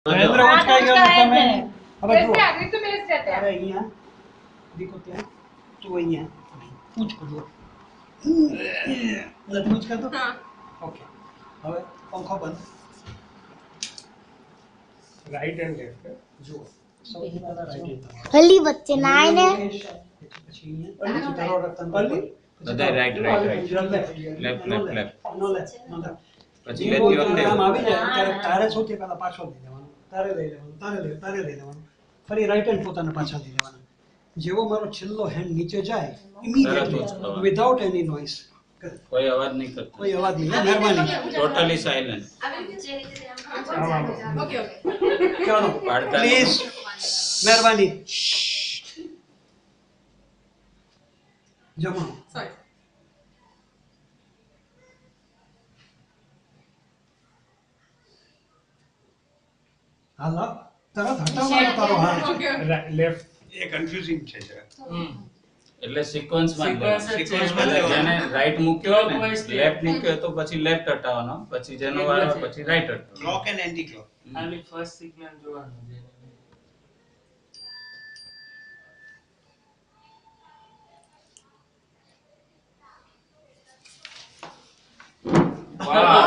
મહેન્દ્ર ઉચકાઈ ગયો તો તમે હવે જો आगे तो मेरे से તારે અહીંયા દીકો ત્યાં તું અહીંયા ઉચકો જો નથી ઉચકાતો हाँ ઓકે હવે પંખો બંધ રાઈટ એન્ડ લેફ્ટ જુઓ સૌથી પહેલા રાઈટ હલી વચ્ચે નાય ને પછી અહીંયા પછી તારો રતન અલી? બધા right right right left left left નો લેફ્ટ નો લેફ્ટ પછી લેતી વખતે આમ આવીને ત્યારે તારે સૌથી પહેલા પાછો લઈ લેવાનો તારે લઈ લેવાનું તારે લઈ લેવાનું ફરી રાઈટ હેન્ડ પોતાને પાછા લઈ લેવાના જેવો મારો છેલ્લો હેન્ડ નીચે જાય તરત ઇમિડિયેટલી ઉચકાવવાનો. વિધાઉટ એની નોઇઝ કોઈ અવાજ નહીં કરતો કોઈ અવાજ નહીં મહેરબાની ટોટલી સાયલેન્ટ ओके ओके ચાલો પાડતા પ્લીઝ મહેરબાની જમો सॉरी હાલો તરત હટાવવાનો તારો હાથ ओके લેફ્ટ એ કન્ફ્યુઝિંગ છે જરા એટલે સિક્વન્સમાં સિક્વન્સમાં જ જેને રાઈટ મૂક્યો હોય ને લેફ્ટ મૂક્યો તો પછી લેફ્ટ હટાવવાનો પછી જેનો વારો પછી રાઈટ હટાવવાનો ક્લોક એન્ડ એન્ટી ક્લોક ખાલી ફર્સ્ટ સિગ્નલ જોવાનું છે વાહ